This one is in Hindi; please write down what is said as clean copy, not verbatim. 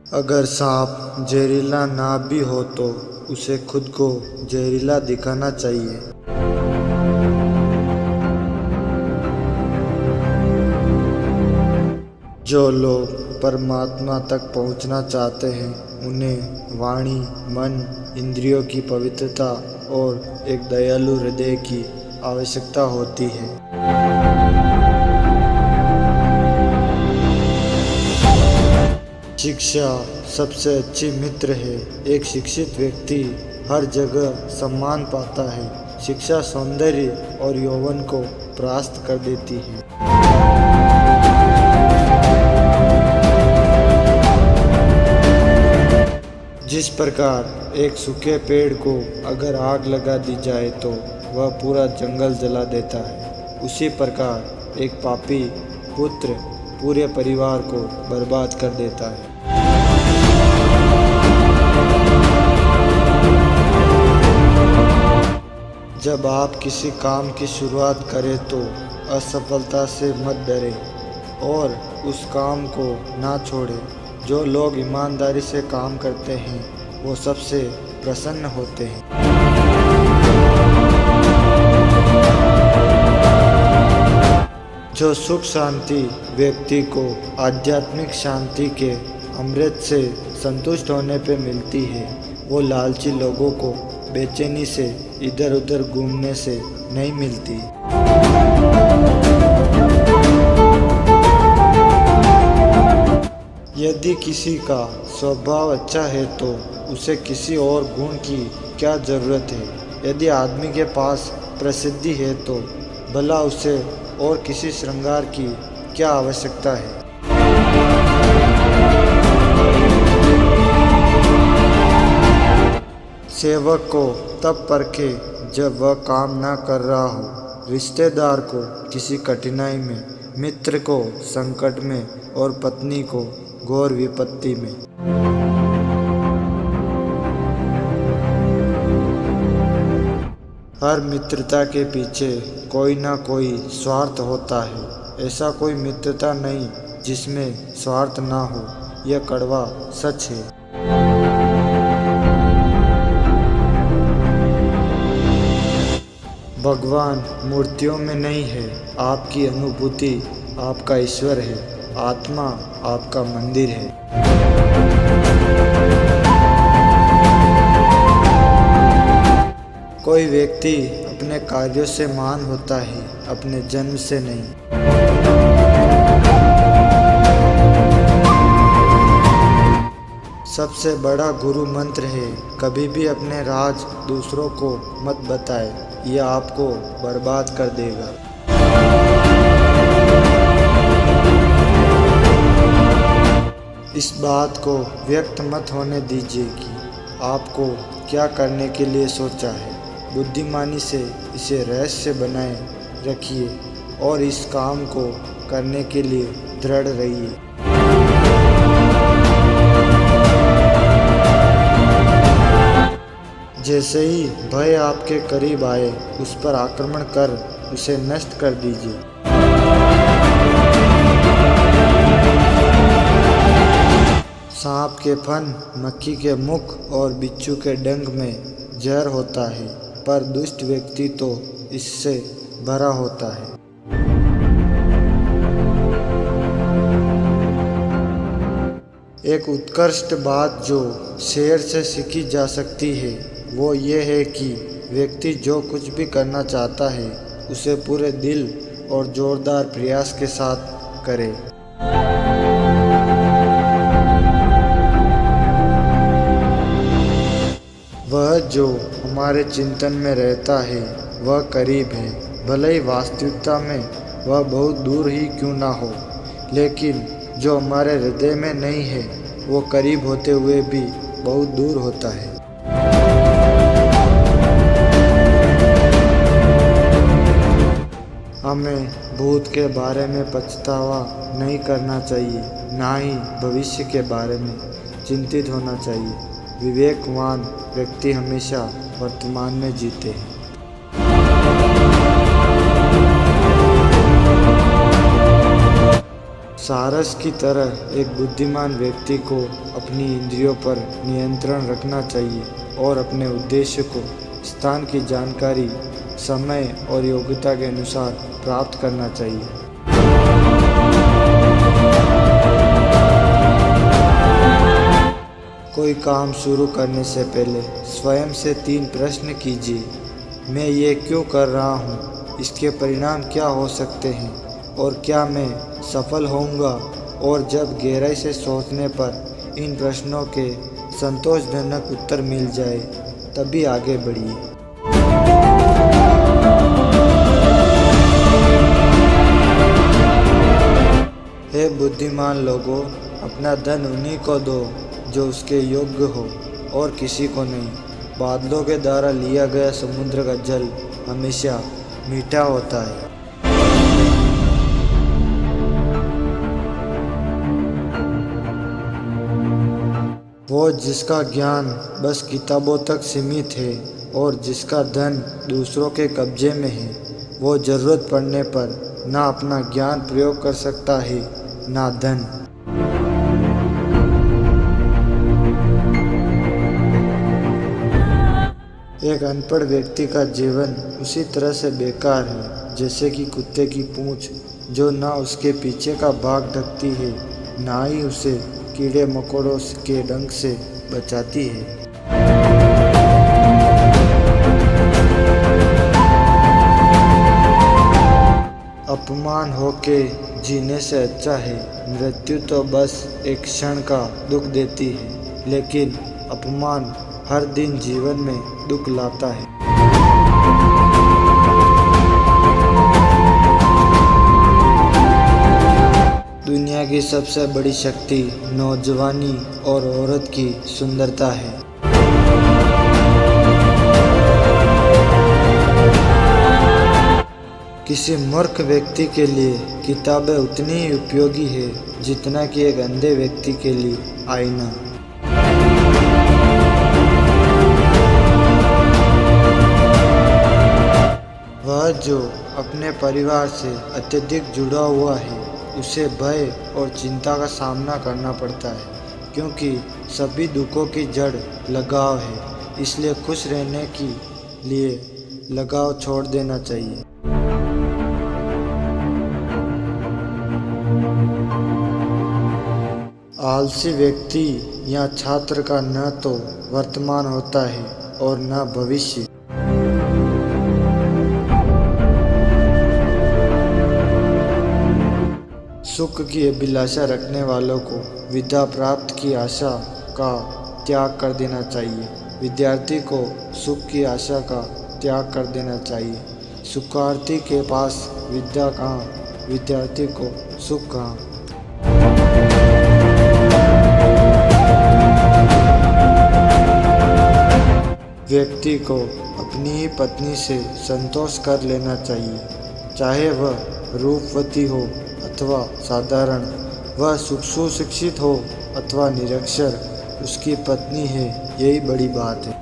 अगर सांप जहरीला ना भी हो तो उसे खुद को जहरीला दिखाना चाहिए। जो लोग परमात्मा तक पहुंचना चाहते हैं उन्हें वाणी, मन, इंद्रियों की पवित्रता और एक दयालु हृदय की आवश्यकता होती है। शिक्षा सबसे अच्छी मित्र है। एक शिक्षित व्यक्ति हर जगह सम्मान पाता है। शिक्षा सौंदर्य और यौवन को परास्त कर देती है। जिस प्रकार एक सूखे पेड़ को अगर आग लगा दी जाए तो वह पूरा जंगल जला देता है, उसी प्रकार एक पापी पुत्र पूरे परिवार को बर्बाद कर देता है। जब आप किसी काम की शुरुआत करें तो असफलता से मत डरें और उस काम को ना छोड़ें। जो लोग ईमानदारी से काम करते हैं वो सबसे प्रसन्न होते हैं। जो सुख शांति व्यक्ति को आध्यात्मिक शांति के अमृत से संतुष्ट होने पे मिलती है, वो लालची लोगों को बेचैनी से इधर उधर घूमने से नहीं मिलती। यदि किसी का स्वभाव अच्छा है तो उसे किसी और गुण की क्या ज़रूरत है। यदि आदमी के पास प्रसिद्धि है तो भला उसे और किसी श्रृंगार की क्या आवश्यकता है। सेवक को तब परखे जब वह काम ना कर रहा हो, रिश्तेदार को किसी कठिनाई में, मित्र को संकट में और पत्नी को घोर विपत्ति में। हर मित्रता के पीछे कोई ना कोई स्वार्थ होता है। ऐसा कोई मित्रता नहीं जिसमें स्वार्थ ना हो, यह कड़वा सच है। भगवान मूर्तियों में नहीं है, आपकी अनुभूति आपका ईश्वर है, आत्मा आपका मंदिर है। कोई व्यक्ति अपने कार्यों से महान होता है, अपने जन्म से नहीं। सबसे बड़ा गुरु मंत्र है, कभी भी अपने राज दूसरों को मत बताए, यह आपको बर्बाद कर देगा। इस बात को व्यक्त मत होने दीजिए कि आपको क्या करने के लिए सोचा है। बुद्धिमानी से इसे रहस्य बनाए रखिए और इस काम को करने के लिए दृढ़ रहिए। जैसे ही भय आपके करीब आए उस पर आक्रमण कर उसे नष्ट कर दीजिए। सांप के फन, मक्खी के मुख और बिच्छू के डंक में जहर होता है, पर दुष्ट व्यक्ति तो इससे भरा होता है। एक उत्कृष्ट बात जो शेर से सीखी जा सकती है वो ये है कि व्यक्ति जो कुछ भी करना चाहता है उसे पूरे दिल और जोरदार प्रयास के साथ करे। वह जो हमारे चिंतन में रहता है वह करीब है, भले ही वास्तविकता में वह बहुत दूर ही क्यों ना हो, लेकिन जो हमारे हृदय में नहीं है वो करीब होते हुए भी बहुत दूर होता है। हमें भूत के बारे में पछतावा नहीं करना चाहिए, ना ही भविष्य के बारे में चिंतित होना चाहिए। विवेकवान व्यक्ति हमेशा वर्तमान में जीते हैं। सारस की तरह एक बुद्धिमान व्यक्ति को अपनी इंद्रियों पर नियंत्रण रखना चाहिए और अपने उद्देश्य को स्थान की जानकारी, समय और योग्यता के अनुसार प्राप्त करना चाहिए। कोई काम शुरू करने से पहले स्वयं से 3 प्रश्न कीजिए। मैं ये क्यों कर रहा हूँ? इसके परिणाम क्या हो सकते हैं? और क्या मैं सफल होऊंगा? और जब गहराई से सोचने पर इन प्रश्नों के संतोषजनक उत्तर मिल जाए तभी आगे बढ़िए। हे बुद्धिमान लोगों, अपना धन उन्हीं को दो जो उसके योग्य हो और किसी को नहीं। बादलों के द्वारा लिया गया समुद्र का जल हमेशा मीठा होता है। वो जिसका ज्ञान बस किताबों तक सीमित है और जिसका धन दूसरों के कब्जे में है, वो ज़रूरत पड़ने पर ना अपना ज्ञान प्रयोग कर सकता है ना धन। एक अनपढ़ व्यक्ति का जीवन उसी तरह से बेकार है जैसे कि कुत्ते की पूंछ जो ना उसके पीछे का भाग ढकती है ना ही उसे कीड़े मकोड़ों के डंक से बचाती है। अपमान होके जीने से अच्छा है। मृत्यु तो बस एक क्षण का दुख देती है, लेकिन अपमान हर दिन जीवन में दुख लाता है। दुनिया की सबसे बड़ी शक्ति नौजवानी और औरत की सुंदरता है। किसी मूर्ख व्यक्ति के लिए किताबें उतनी ही उपयोगी है जितना कि एक अंधे व्यक्ति के लिए आईना। वह जो अपने परिवार से अत्यधिक जुड़ा हुआ है उसे भय और चिंता का सामना करना पड़ता है, क्योंकि सभी दुखों की जड़ लगाव है। इसलिए खुश रहने के लिए लगाव छोड़ देना चाहिए। आलसी व्यक्ति या छात्र का न तो वर्तमान होता है और न भविष्य। सुख की अभिलाषा रखने वालों को विद्या प्राप्त की आशा का त्याग कर देना चाहिए। विद्यार्थी को सुख की आशा का त्याग कर देना चाहिए। सुखार्थी के पास विद्या कहाँ, विद्यार्थी को सुख कहाँ। व्यक्ति को अपनी ही पत्नी से संतोष कर लेना चाहिए, चाहे वह रूपवती हो अथवा साधारण, वह सुशिक्षित हो अथवा निरक्षर, उसकी पत्नी है, यही बड़ी बात है।